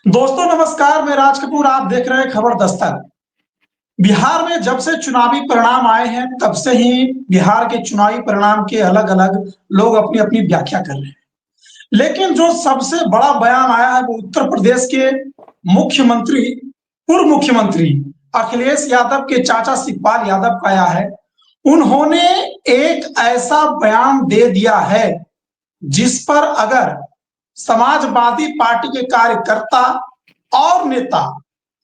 दोस्तों नमस्कार, मैं राज कपूर। आप देख रहे हैं खबर दस्तक। बिहार में जब से चुनावी परिणाम आए हैं तब से ही बिहार के चुनावी परिणाम के अलग अलग लोग अपनी अपनी व्याख्या कर रहे हैं। लेकिन जो सबसे बड़ा बयान आया है वो उत्तर प्रदेश के मुख्यमंत्री पूर्व मुख्यमंत्री अखिलेश यादव के चाचा शिवपाल यादव का आया है। उन्होंने एक ऐसा बयान दे दिया है जिस पर अगर समाजवादी पार्टी के कार्यकर्ता और नेता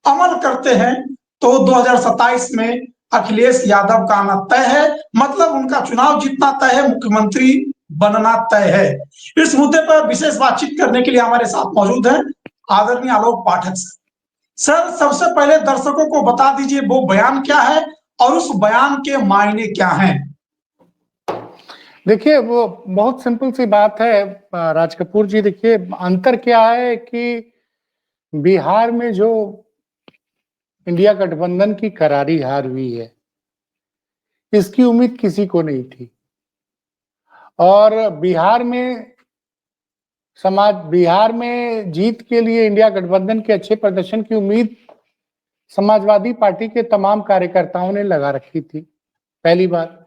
अमल करते हैं तो 2027 में अखिलेश यादव का आना तय है। मतलब उनका चुनाव जीतना तय है, मुख्यमंत्री बनना तय है। इस मुद्दे पर विशेष बातचीत करने के लिए हमारे साथ मौजूद हैं आदरणीय आलोक पाठक सर। सर, सबसे पहले दर्शकों को बता दीजिए वो बयान क्या है और उस बयान के मायने क्या हैं। देखिए, वो बहुत सिंपल सी बात है राज कपूर जी। देखिए, अंतर क्या है कि बिहार में जो इंडिया गठबंधन की करारी हार हुई है, इसकी उम्मीद किसी को नहीं थी। और बिहार में जीत के लिए इंडिया गठबंधन के अच्छे प्रदर्शन की उम्मीद समाजवादी पार्टी के तमाम कार्यकर्ताओं ने लगा रखी थी, पहली बात।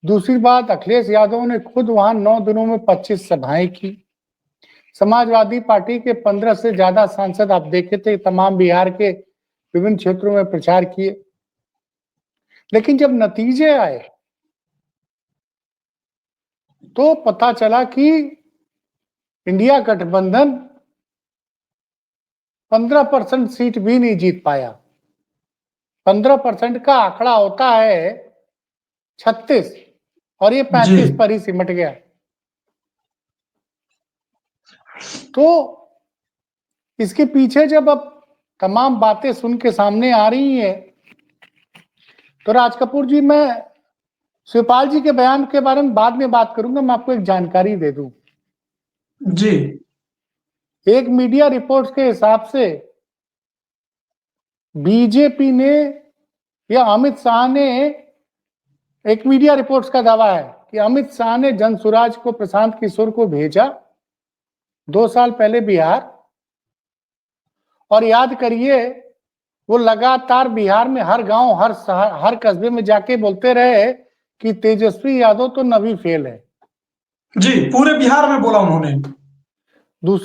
दूसरी बात, अखिलेश यादव ने खुद वहां 9 दिनों में 25 सभाएं की। समाजवादी पार्टी के 15 से ज्यादा सांसद आप देखे थे, तमाम बिहार के विभिन्न क्षेत्रों में प्रचार किए। लेकिन जब नतीजे आए तो पता चला कि इंडिया गठबंधन 15% सीट भी नहीं जीत पाया। 15% का आंकड़ा होता है 36 और ये 35 पर ही सिमट गया। तो इसके पीछे जब अब तमाम बातें सुन के सामने आ रही हैं तो राज कपूर जी, मैं शिवपाल जी के बयान के बारे में बाद में बात करूंगा। मैं आपको एक जानकारी दे दूं। जी। एक मीडिया रिपोर्ट्स के हिसाब से बीजेपी ने या अमित शाह ने, एक मीडिया रिपोर्ट्स का दावा है कि अमित शाह ने जनसुराज को, प्रशांत किशोर को भेजा 2 साल पहले बिहार। और याद करिए, वो लगातार बिहार में हर गांव, हर शहर, हर कस्बे में जाके बोलते रहे कि तेजस्वी यादव तो नवी फेल है। जी, पूरे बिहार में बोला उन्होंने।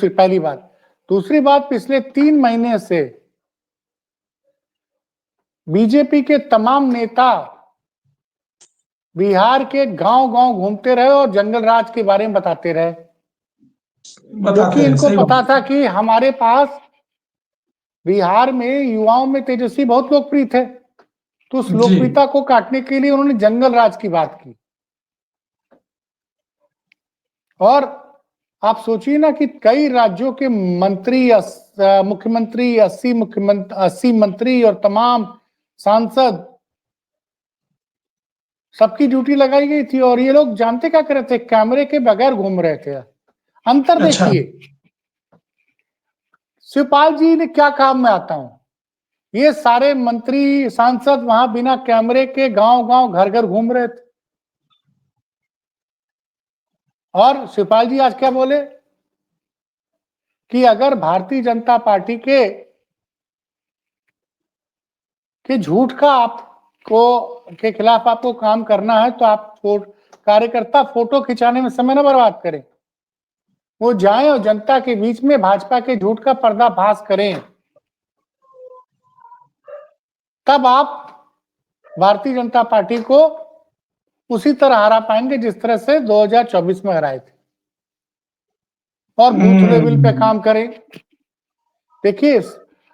पहली बात। दूसरी बात, पिछले 3 महीने से बीजेपी के तमाम नेता बिहार के गांव गांव घूमते रहे और जंगल राज के बारे में बताते रहे, क्योंकि इनको सही पता बात। था कि हमारे पास बिहार में युवाओं में तेजस्वी बहुत लोकप्रिय थे। तो उस जी। लोकप्रियता को काटने के लिए उन्होंने जंगल राज की बात की। और आप सोचिए ना कि कई राज्यों के मुख्यमंत्री, 80 मंत्री और तमाम सांसद, सबकी ड्यूटी लगाई गई थी और ये लोग जानते क्या कर रहे थे? कैमरे के बगैर घूम रहे थे। अंतर अच्छा। देखिए, शिवपाल जी ने क्या कहा, मैं आता हूं। ये सारे मंत्री सांसद वहां बिना कैमरे के गांव गांव घर घर घूम रहे थे। और शिवपाल जी आज क्या बोले कि अगर भारतीय जनता पार्टी के झूठ का आपको के खिलाफ आपको काम करना है तो आप कार्यकर्ता फोटो खिंचाने में समय न बर्बाद करें। वो जाएं और जनता के बीच में भाजपा के झूठ का पर्दाफाश करें। तब आप भारतीय जनता पार्टी को उसी तरह हरा पाएंगे जिस तरह से 2024 में हराए थे। और बूथ लेवल पे काम करें। देखिए,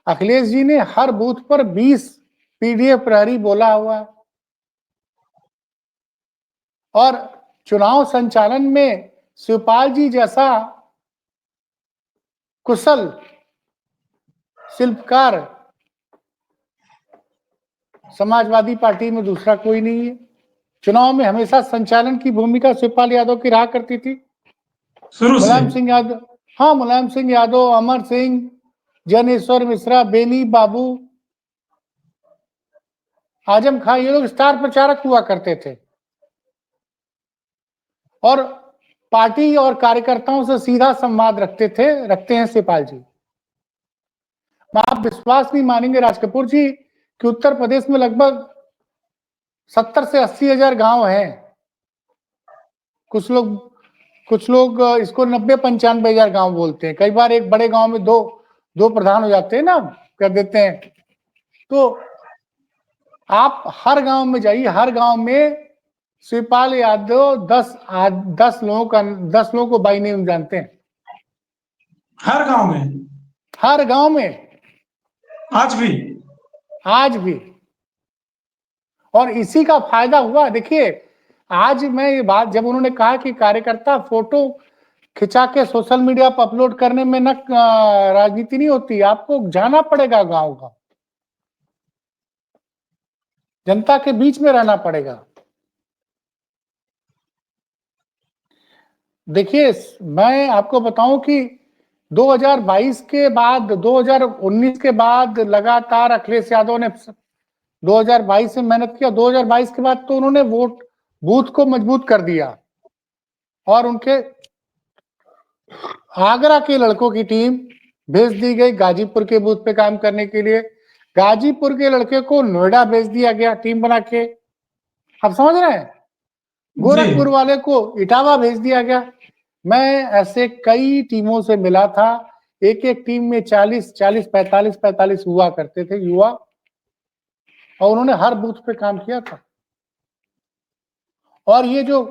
अखिलेश जी ने हर बूथ पर 20 पीडीएफ प्रहरी बोला हुआ है। और चुनाव संचालन में शिवपाल जी जैसा कुशल शिल्पकार समाजवादी पार्टी में दूसरा कोई नहीं है। चुनाव में हमेशा संचालन की भूमिका शिवपाल यादव की रहा करती थी। शुरू से। मुलायम सिंह यादव, हाँ, मुलायम सिंह यादव, अमर सिंह, जनेश्वर मिश्रा, बेनी बाबू, आजम खां, ये लोग स्टार प्रचारक हुआ करते थे और पार्टी और कार्यकर्ताओं से सीधा संवाद रखते हैं शिवपाल जी। आप विश्वास नहीं मानेंगे राज कपूर जी कि उत्तर प्रदेश में लगभग 70 से 80 हजार गांव हैं। कुछ लोग इसको 90-95 हजार गांव बोलते हैं। कई बार एक बड़े गांव में दो प्रधान हो जाते हैं ना, कर देते हैं। तो आप हर गांव में जाइए, हर गांव में शिवपाल यादव 10 लोगों को बाई नेम जानते हैं। हर गांव में? हर गांव में, आज भी? और इसी का फायदा हुआ। देखिए, आज मैं ये बात, जब उन्होंने कहा कि कार्यकर्ता फोटो खिंचा के सोशल मीडिया पर अपलोड करने में न राजनीति नहीं होती, आपको जाना पड़ेगा गांव का, जनता के बीच में रहना पड़ेगा। देखिए, मैं आपको बताऊं कि 2022 के बाद, 2019 के बाद लगातार अखिलेश यादव ने 2022 में मेहनत किया। 2022 के बाद तो उन्होंने बूथ को मजबूत कर दिया और उनके आगरा के लड़कों की टीम भेज दी गई गाजीपुर के बूथ पे काम करने के लिए। गाजीपुर के लड़के को नोएडा भेज दिया गया टीम बना के, आप समझ रहे हैं। गोरखपुर वाले को इटावा भेज दिया गया। मैं ऐसे कई टीमों से मिला था, एक टीम में 45 हुआ करते थे युवा, और उन्होंने हर बूथ पे काम किया था। और ये जो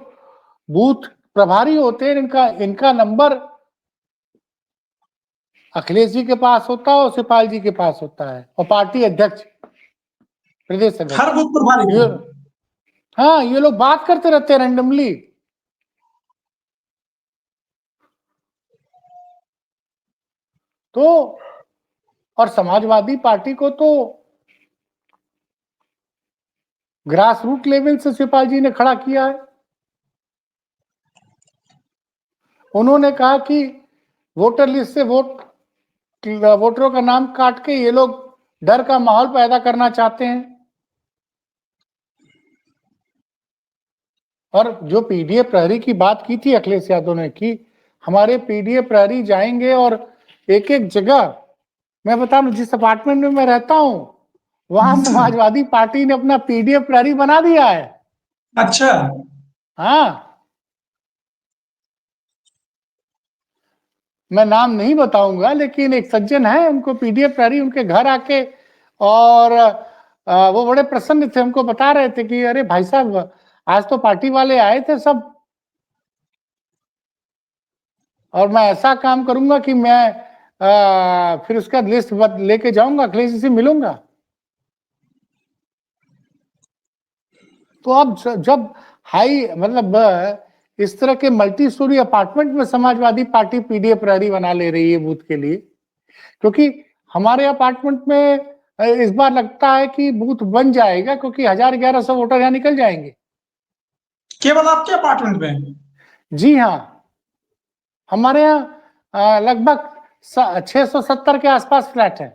बूथ प्रभारी होते हैं, इनका नंबर अखिलेश जी के पास होता है और शिवपाल जी के पास होता है, और पार्टी अध्यक्ष, प्रदेश अध्यक्ष, हर बूथ प्रभारी। हाँ, ये लोग बात करते रहते हैं रैंडमली। तो और समाजवादी पार्टी को तो ग्रास रूट लेवल से शिवपाल जी ने खड़ा किया है। उन्होंने कहा कि वोटर लिस्ट से वोटरों का नाम काट के ये लोग डर का माहौल पैदा करना चाहते हैं। और जो पीडीएफ प्रहरी की बात की थी अखिलेश यादव ने, कि हमारे पीडीएफ प्रहरी जाएंगे और एक जगह, मैं बता दूं, जिस अपार्टमेंट में मैं रहता हूं वहां समाजवादी पार्टी ने अपना पीडीएफ प्रहरी बना दिया है। अच्छा। हाँ, मैं नाम नहीं बताऊंगा, लेकिन एक सज्जन है, उनको पीडीएफ प्रहरी उनके घर आके, और वो बड़े प्रसन्न थे, हमको बता रहे थे कि अरे भाई साहब, आज तो पार्टी वाले आए थे सब, और मैं ऐसा काम करूंगा कि मैं फिर उसका लिस्ट लेके जाऊंगा, अखिलेश जी से मिलूंगा। तो अब जब हाई, मतलब इस तरह के मल्टी स्टोरी अपार्टमेंट में समाजवादी पार्टी पीडीएफ प्रहरी बना ले रही है बूथ के लिए, क्योंकि हमारे अपार्टमेंट में इस बार लगता है कि बूथ बन जाएगा, क्योंकि 1100 वोटर यहाँ निकल जाएंगे। केवल आपके अपार्टमेंट में? जी हाँ, हमारे यहाँ लगभग 670 के आसपास फ्लैट है।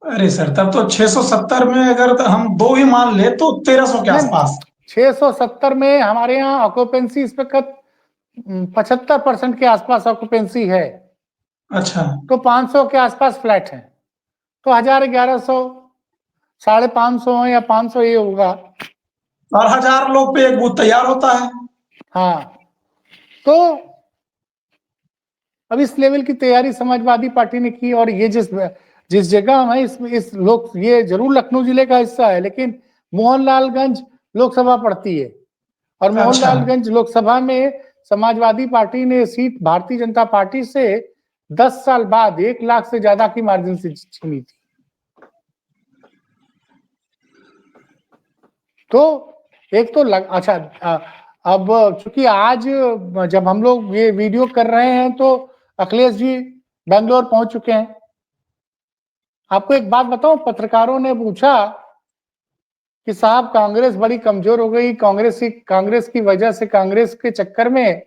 अरे सर, तब तो 670 में अगर हम 2 ही मान ले तो 1300 के आसपास। 670 में हमारे यहाँ ऑक्यूपेंसी इस वक्त 75% के आसपास ऑक्यूपेंसी है। अच्छा। तो 500 के आसपास फ्लैट है, तो 1100, 550 या 500 ये होगा, और 1000 लोग पे एक बूथ तैयार होता है। हाँ, तो अब इस लेवल की तैयारी समाजवादी पार्टी ने की। और ये जिस जगह हम है, इस लोग, ये जरूर लखनऊ जिले का हिस्सा है, लेकिन मोहनलालगंज लोकसभा पड़ती है, और मोहनलालगंज लोकसभा में समाजवादी पार्टी ने सीट भारतीय जनता पार्टी से 10 साल बाद 1 लाख से ज्यादा की मार्जिन से छीनी थी। तो एक तो अच्छा, अब चूंकि आज जब हम लोग ये वीडियो कर रहे हैं तो अखिलेश जी बेंगलोर पहुंच चुके हैं। आपको एक बात बताऊं, पत्रकारों ने पूछा कि साहब, कांग्रेस बड़ी कमजोर हो गई, कांग्रेस की वजह से, कांग्रेस के चक्कर में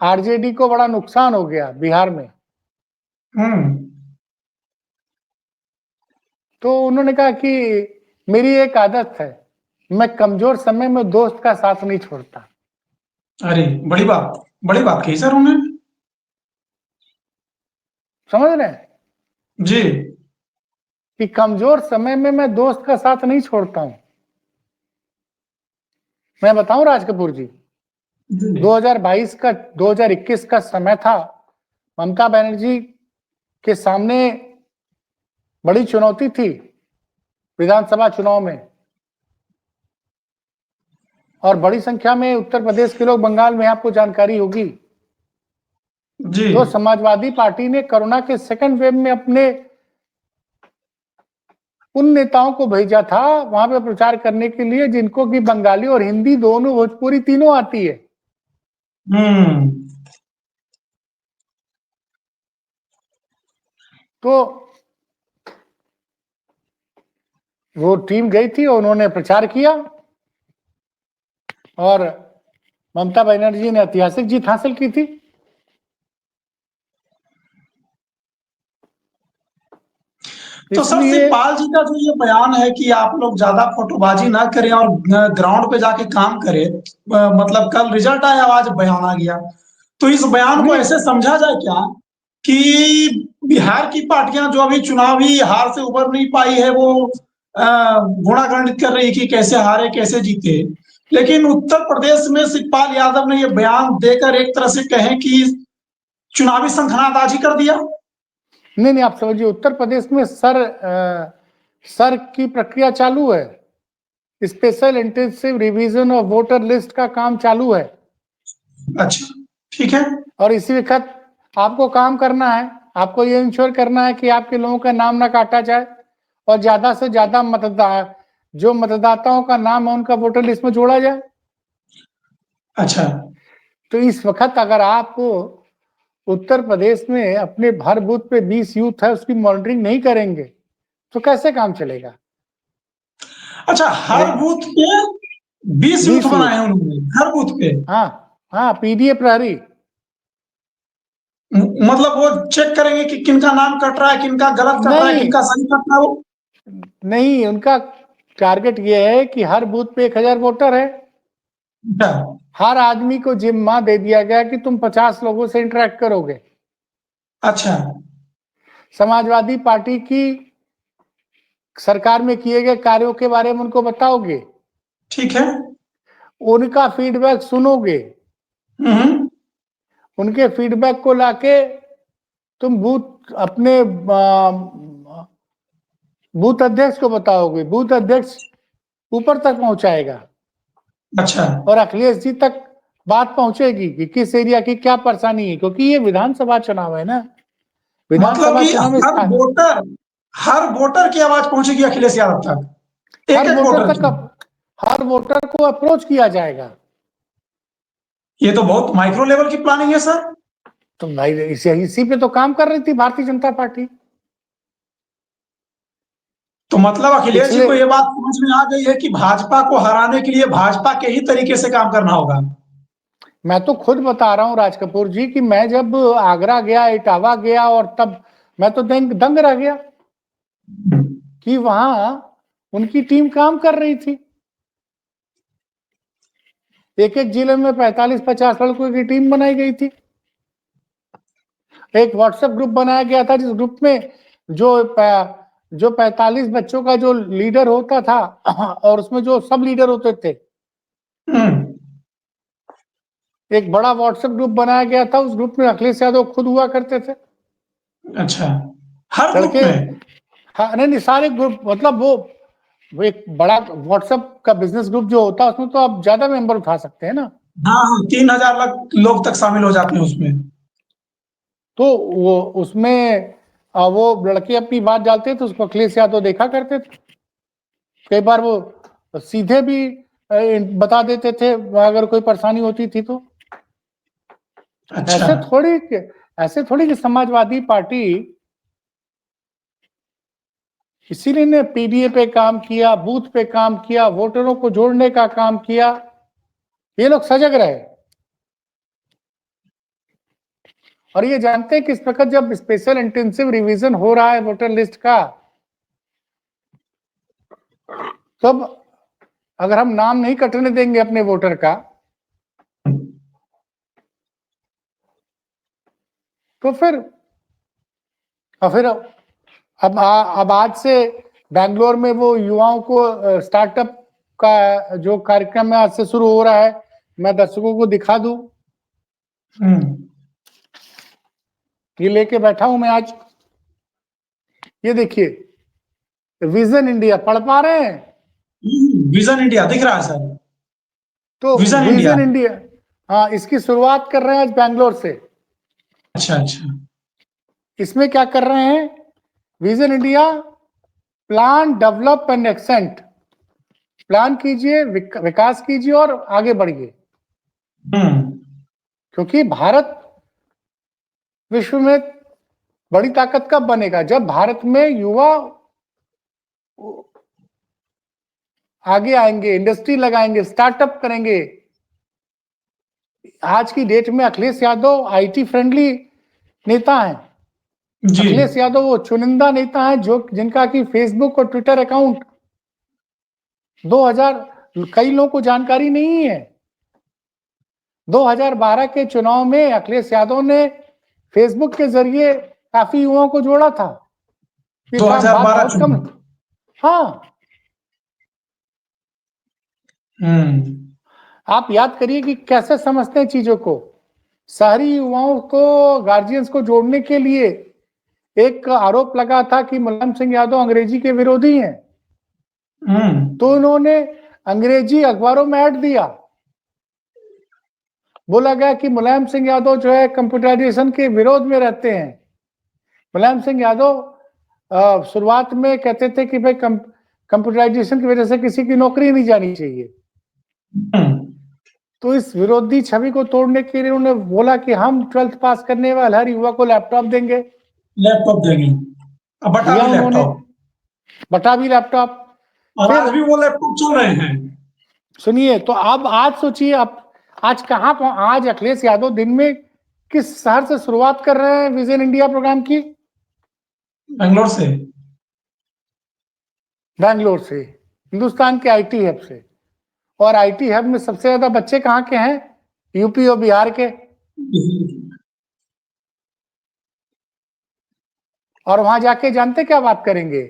आरजेडी को बड़ा नुकसान हो गया बिहार में। तो उन्होंने कहा कि मेरी एक आदत है, मैं कमजोर समय में दोस्त का साथ नहीं छोड़ता। अरे बड़ी बात कही सर उन्होंने। समझ रहे हैं? जी कि कमजोर समय में मैं दोस्त का साथ नहीं छोड़ता हूं। मैं बताऊं राज कपूर जी, 2022 का 2021 का समय था, ममता बनर्जी के सामने बड़ी चुनौती थी विधानसभा चुनाव में, और बड़ी संख्या में उत्तर प्रदेश के लोग बंगाल में, आपको जानकारी होगी। जी तो समाजवादी पार्टी ने कोरोना के सेकंड वेव में अपने उन नेताओं को भेजा था वहां पे प्रचार करने के लिए जिनको कि बंगाली और हिंदी दोनों, भोजपुरी तीनों आती है। हम्म तो वो टीम गई थी और उन्होंने प्रचार किया, और ममता बनर्जी ने ऐतिहासिक जीत हासिल की थी। तो सर, इसलिए शिवपाल जी का जो ये बयान है कि आप लोग ज्यादा फोटोबाजी ना करें और ग्राउंड पे जाके काम करें, मतलब कल रिजल्ट आया, आज बयान आ गया, तो इस बयान को नहीं, ऐसे समझा जाए क्या कि बिहार की पार्टियां जो अभी चुनावी हार से उबर नहीं पाई है, वो गुणागणित कर रही कि कैसे हारे कैसे जीते, लेकिन उत्तर प्रदेश में शिवपाल यादव ने ये बयान देकर एक तरह से कहें कि चुनावी संखनाबाजी कर दिया। नहीं, नहीं, आप समझिए, उत्तर प्रदेश में सर की प्रक्रिया चालू है। Special intensive revision of voter list का काम चालू है, अच्छा, ठीक है। और इसी वक्त आपको काम करना है। आपको ये इंश्योर करना है कि आपके लोगों का नाम ना काटा जाए, और ज्यादा से ज्यादा जो मतदाताओं का नाम है उनका वोटर लिस्ट में जोड़ा जाए। अच्छा, तो इस वक्त अगर आप उत्तर प्रदेश में अपने भर बूथ पे 20 यूथ है, उसकी मॉनिटरिंग नहीं करेंगे तो कैसे काम चलेगा? अच्छा, हर बूथ पे 20 यूथ 20 बनाए यूथ, हैं उन्होंने, हर बूथ पे। हाँ, हाँ, पीडीए प्रहरी। मतलब वो चेक करेंगे कि किनका नाम कट रहा है, किनका गलत कट रहा है, नहीं, किनका सही कट रहा है वो। नहीं, उनका टारगेट ये है कि हर बूथ पे 1000 वोटर है, अच्छा, हर आदमी को जिम्मा दे दिया गया कि तुम 50 लोगों से इंटरेक्ट करोगे, अच्छा, समाजवादी पार्टी की सरकार में किए गए कार्यों के बारे में उनको बताओगे, ठीक है। उनका फीडबैक सुनोगे, हम्म उनके फीडबैक को लाके तुम बूथ अध्यक्ष को बताओगे, बूथ अध्यक्ष ऊपर तक पहुंचाएगा, अच्छा, और अखिलेश जी तक बात पहुंचेगी कि किस एरिया की क्या परेशानी है, क्योंकि ये विधानसभा चुनाव है ना। मतलब विधानसभा कि चुनाव में हर वोटर की आवाज पहुंचेगी अखिलेश यादव तक, एक हर एक वोटर वोटर तक की। हर वोटर को अप्रोच किया जाएगा। ये तो बहुत माइक्रो लेवल की प्लानिंग है सर। तो भाई इसी पे तो काम कर रही थी भारतीय जनता पार्टी तो मतलब अखिलेश जी पिछले। को ये बात समझ में आ गई है कि भाजपा को हराने के लिए भाजपा के ही तरीके से काम करना होगा। मैं तो खुद बता रहा हूं राज कपूर जी कि मैं जब आगरा गया, इटावा गया, और तब मैं तो दंग रह गया कि वहां उनकी टीम काम कर रही थी। एक एक जिले में 45-50 लड़कों की टीम बनाई गई थी। एक व्हाट्सएप ग्रुप बनाया गया था, जिस ग्रुप में जो 45 बच्चों का जो लीडर होता था और उसमें जो सब लीडर होते थे, हम्म, एक बड़ा व्हाट्सएप ग्रुप बनाया गया था। उस ग्रुप में अखिलेश यादव खुद हुआ करते थे। अच्छा, हर ग्रुप लड़के, में। हाँ, नहीं, सारे ग्रुप, मतलब वो एक बड़ा व्हाट्सएप का बिजनेस ग्रुप जो होता है उसमें तो आप ज्यादा मेंबर उठा सकते हैं ना। हाँ हाँ, 3,000 लोग तक शामिल हो जाते हैं उसमें। तो वो उसमें वो लड़के अपनी बात डालते थे तो उसको अखिलेश यादव देखा करते थे। कई बार वो सीधे भी बता देते थे अगर कोई परेशानी होती थी तो। अच्छा, ऐसे थोड़ी ऐसे थोड़ी कि समाजवादी पार्टी, इसीलिए ने पीडीए पे काम किया, बूथ पे काम किया, वोटरों को जोड़ने का काम किया। ये लोग सजग रहे, और ये जानते हैं कि इस वक्त जब स्पेशल इंटेंसिव रिवीजन हो रहा है वोटर लिस्ट का, तब अगर हम नाम नहीं कटने देंगे अपने वोटर का, तो फिर अब आज से बैंगलोर में वो युवाओं को स्टार्टअप का जो कार्यक्रम है आज से शुरू हो रहा है, मैं दर्शकों को दिखा दूं। ये लेके बैठा हूं मैं आज, ये देखिए, विजन इंडिया, पढ़ पा रहे हैं? विजन इंडिया दिख रहा है सर। तो विजन इंडिया। विजन इंडिया, हाँ, इसकी शुरुआत कर रहे हैं आज बैंगलोर से। अच्छा अच्छा। इसमें क्या कर रहे हैं? Vision India plan, develop and accent, plan कीजिए, विकास कीजिए और आगे बढ़िए। क्योंकि भारत विश्व में बड़ी ताकत कब बनेगा? जब भारत में युवा आगे आएंगे, इंडस्ट्री लगाएंगे, स्टार्टअप करेंगे। आज की डेट में अखिलेश यादव आईटी फ्रेंडली नेता हैं। अखिलेश यादव वो चुनिंदा नेता हैं जो जिनका कि फेसबुक और ट्विटर अकाउंट 2000, कई लोगों को जानकारी नहीं है। 2012 के चुनाव में अखिलेश यादव ने फेसबुक के जरिए काफी युवाओं को जोड़ा था। 2012 बहुत कम। हाँ, आप याद करिए कि कैसे समझते हैं चीजों को। शहरी युवाओं को, गार्जियंस को जोड़ने के लिए एक आरोप लगा था कि मुलायम सिंह यादव अंग्रेजी के विरोधी हैं। तो उन्होंने अंग्रेजी अखबारों में ऐड दिया। बोला गया कि मुलायम सिंह यादव जो है कंप्यूटराइजेशन के विरोध में रहते हैं। मुलायम सिंह यादव शुरुआत में कहते थे कि भाई कंप्यूटराइजेशन की वजह से किसी की नौकरी नहीं जानी चाहिए। तो इस विरोधी छवि को तोड़ने के लिए उन्होंने बोला कि हम 12th पास करने वाले हर युवा को लैपटॉप देंगे। बटा भी लैपटॉप। बटा भी लैपटॉप। और आज भी वो लैपटॉप चल रहे हैं। सुनिए, तो अब आज सोचिए, अब आज कहां, आज अखिलेश यादव दिन में किस शहर से शुरुआत कर रहे हैं विजन इंडिया प्रोग्राम की? बैंगलोर से। बैंगलोर से, हिंदुस्तान के आईटी हब से। और आईटी हब में सबसे ज्यादा बच्चे कहाँ के हैं? यूपी और बिहार के। और वहां जाके जानते क्या बात करेंगे?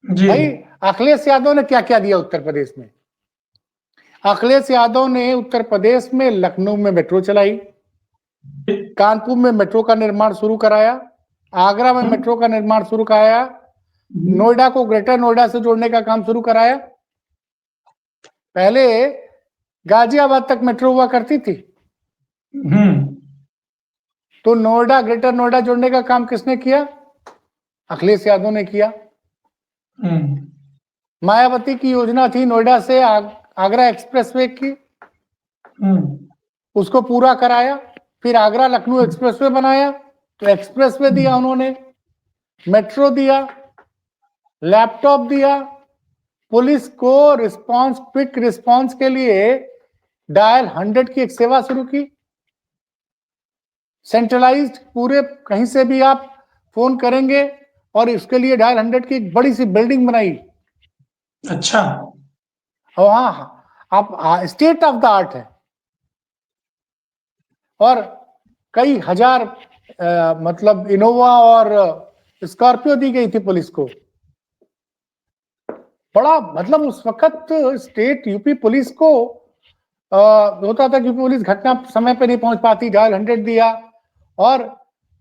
भाई अखिलेश यादव ने क्या क्या दिया उत्तर प्रदेश में। अखिलेश यादव ने उत्तर प्रदेश में लखनऊ में मेट्रो चलाई, कानपुर में मेट्रो का निर्माण शुरू कराया, आगरा में मेट्रो का निर्माण शुरू कराया, नोएडा को ग्रेटर नोएडा से जोड़ने का काम शुरू कराया। पहले गाजियाबाद तक मेट्रो हुआ करती थी। तो नोएडा, ग्रेटर नोएडा जोड़ने का काम किसने किया? अखिलेश यादव ने किया। मायावती की योजना थी नोएडा से आगरा एक्सप्रेसवे की, उसको पूरा कराया। फिर आगरा लखनऊ एक्सप्रेसवे बनाया, तो एक्सप्रेसवे दिया उन्होंने, मेट्रो दिया, लैपटॉप दिया, पुलिस को रिस्पांस, क्विक रिस्पांस के लिए डायल 100 की एक सेवा शुरू की। सेंट्रलाइज्ड, पूरे कहीं से भी आप फोन करेंगे और इसके लिए डायल 100 की एक बड़ी सी बिल्डिंग बनाई। अच्छा। और हाँ, आप स्टेट ऑफ द आर्ट है। और कई हजार मतलब इनोवा और स्कॉर्पियो दी गई थी पुलिस को। बड़ा मतलब उस वक्त स्टेट यूपी पुलिस को होता था कि पुलिस घटना समय पे नहीं पहुंच पाती, डायल 100 दिया। और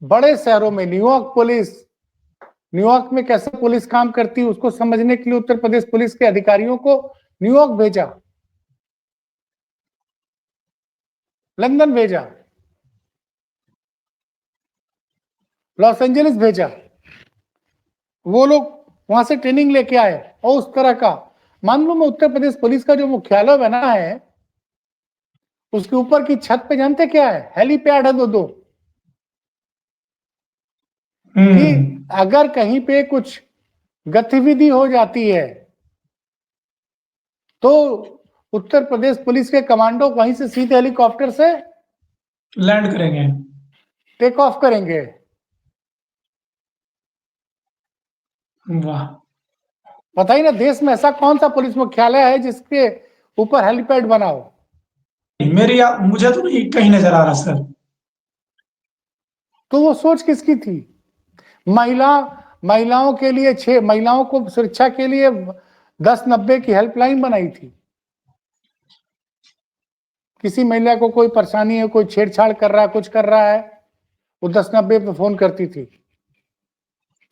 बड़े शहरों में न्यूयॉर्क पुलिस, न्यूयॉर्क में कैसे पुलिस काम करती है उसको समझने के लिए उत्तर प्रदेश पुलिस के अधिकारियों को न्यूयॉर्क भेजा, लंदन भेजा, लॉस एंजलिस भेजा। वो लोग वहां से ट्रेनिंग लेके आए। और उस तरह का, मान लो मैं उत्तर प्रदेश पुलिस का जो मुख्यालय बना है उसके ऊपर की छत पे जानते क्या है? हेलीपैड है दो। कि अगर कहीं पे कुछ गतिविधि हो जाती है तो उत्तर प्रदेश पुलिस के कमांडो वहीं से सीधे हेलीकॉप्टर से लैंड करेंगे, टेक ऑफ करेंगे। वाह। पता ही ना देश में ऐसा कौन सा पुलिस मुख्यालय है जिसके ऊपर हेलीपैड बना हो? मुझे तो नहीं कहीं नजर आ रहा सर। तो वो सोच किसकी थी? महिला महिलाओं के लिए 6 महिलाओं को सुरक्षा के लिए 1090 की हेल्पलाइन बनाई थी। किसी महिला को कोई परेशानी है, कोई छेड़छाड़ कर रहा है, कुछ कर रहा है, वो 1090 पे फोन करती थी,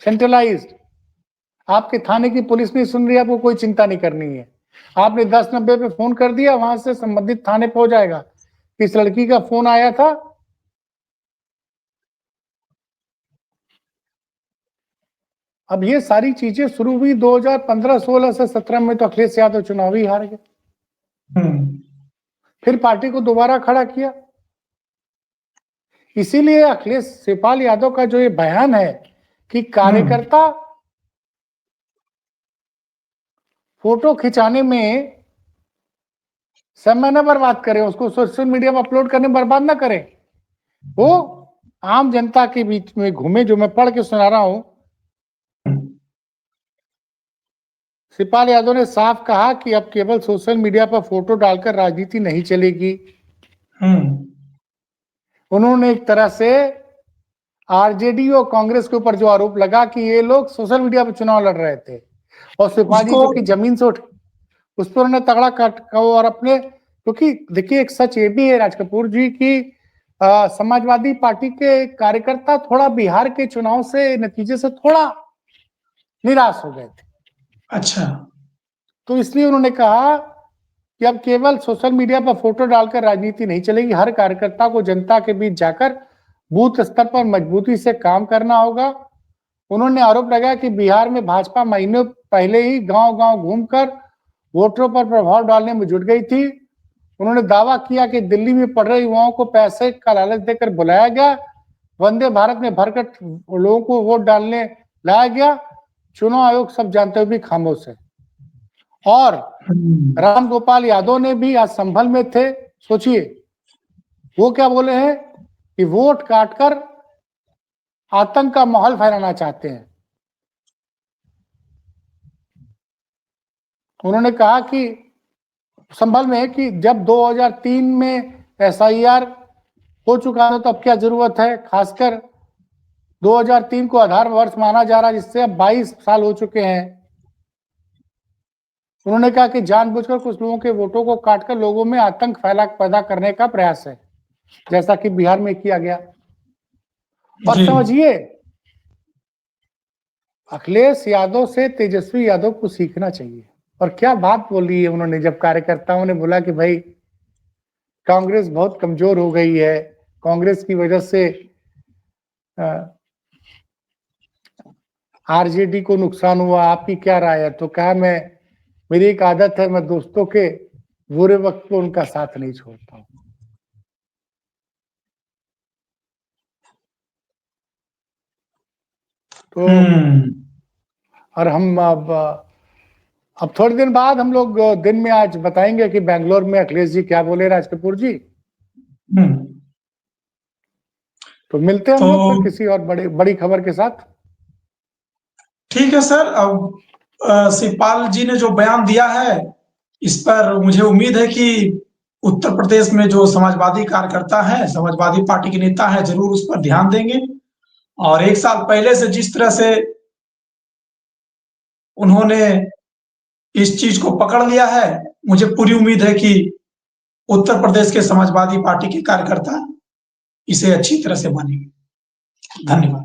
सेंट्रलाइज्ड। आपके थाने की पुलिस नहीं सुन रही, आपको कोई चिंता नहीं करनी है, आपने 1090 पे फोन कर दिया, वहां से संबंधित थाने पहुंच जाएगा कि इस लड़की का फोन आया था। अब ये सारी चीजें शुरू हुई 2015, 16 से 17 में, तो अखिलेश यादव चुनावी हार गए। फिर पार्टी को दोबारा खड़ा किया। इसीलिए अखिलेश शिवपाल यादव का जो ये बयान है कि कार्यकर्ता फोटो खिंचाने में समय न बर्बाद करें, उसको सोशल मीडिया पर अपलोड करने में बर्बाद ना करें, वो आम जनता के बीच में घूमे, जो मैं पढ़ के सुना रहा हूं। शिवपाल यादव ने साफ कहा कि अब केवल सोशल मीडिया पर फोटो डालकर राजनीति नहीं चलेगी। उन्होंने एक तरह से आरजेडी और कांग्रेस के ऊपर जो आरोप लगा कि ये लोग सोशल मीडिया पर चुनाव लड़ रहे थे, और शिवपाल जी जो कि जमीन से उठ, उस पर उन्होंने तगड़ा काट और अपने, क्योंकि देखिए एक सच ये भी है राज कपूर जी की समाजवादी पार्टी के कार्यकर्ता थोड़ा बिहार के चुनाव से नतीजे से थोड़ा निराश हो गए थे। अच्छा, तो इसलिए उन्होंने कहा कि अब केवल सोशल मीडिया पर फोटो डालकर राजनीति नहीं चलेगी, हर कार्यकर्ता को जनता के बीच जाकर बूथ स्तर पर मजबूती से काम करना होगा। उन्होंने आरोप लगाया कि बिहार में भाजपा महीनों पहले ही गांव-गांव घूमकर वोटरों पर प्रभाव डालने में जुट गई थी। उन्होंने दावा किया कि दिल्ली में पढ़ रहे युवाओं को पैसे का लालच देकर बुलाया गया, वंदे भारत में भरकर लोगों को वोट डालने लाया गया। चुनाव आयोग सब जानते हुए भी खामोश है। और राम गोपाल यादव ने भी आज संभल में थे, सोचिए वो क्या बोले हैं कि वोट काटकर आतंक का माहौल फैलाना चाहते हैं। उन्होंने कहा कि संभल में कि जब 2003 में एसआईआर हो चुका है तो अब क्या जरूरत है, खासकर 2003 को आधार वर्ष माना जा रहा है, जिससे अब 22 साल हो चुके हैं। उन्होंने कहा कि जानबूझकर कुछ लोगों के वोटों को काटकर लोगों में आतंक पैदा करने का प्रयास है, जैसा कि बिहार में किया गया। और समझिए अखिलेश यादव से तेजस्वी यादव को सीखना चाहिए। और क्या बात बोली है उन्होंने, जब कार्यकर्ताओं ने बोला कि भाई कांग्रेस बहुत कमजोर हो गई है, कांग्रेस की वजह से आरजेडी को नुकसान हुआ, आपकी क्या राय है? तो कहा मेरी एक आदत है, मैं दोस्तों के बुरे वक्त को उनका साथ नहीं छोड़ता हूं। तो और हम अब थोड़े दिन बाद हम लोग दिन में आज बताएंगे कि बेंगलोर में अखिलेश जी क्या बोले राज कपूर जी। तो मिलते हैं हम लोग फिर किसी और बड़ी खबर के साथ। ठीक है सर। अब शिवपाल जी ने जो बयान दिया है, इस पर मुझे उम्मीद है कि उत्तर प्रदेश में जो समाजवादी कार्यकर्ता है, समाजवादी पार्टी के नेता है, जरूर उस पर ध्यान देंगे। और एक साल पहले से जिस तरह से उन्होंने इस चीज को पकड़ लिया है, मुझे पूरी उम्मीद है कि उत्तर प्रदेश के समाजवादी पार्टी के कार्यकर्ता इसे अच्छी तरह से मानेंगे। धन्यवाद।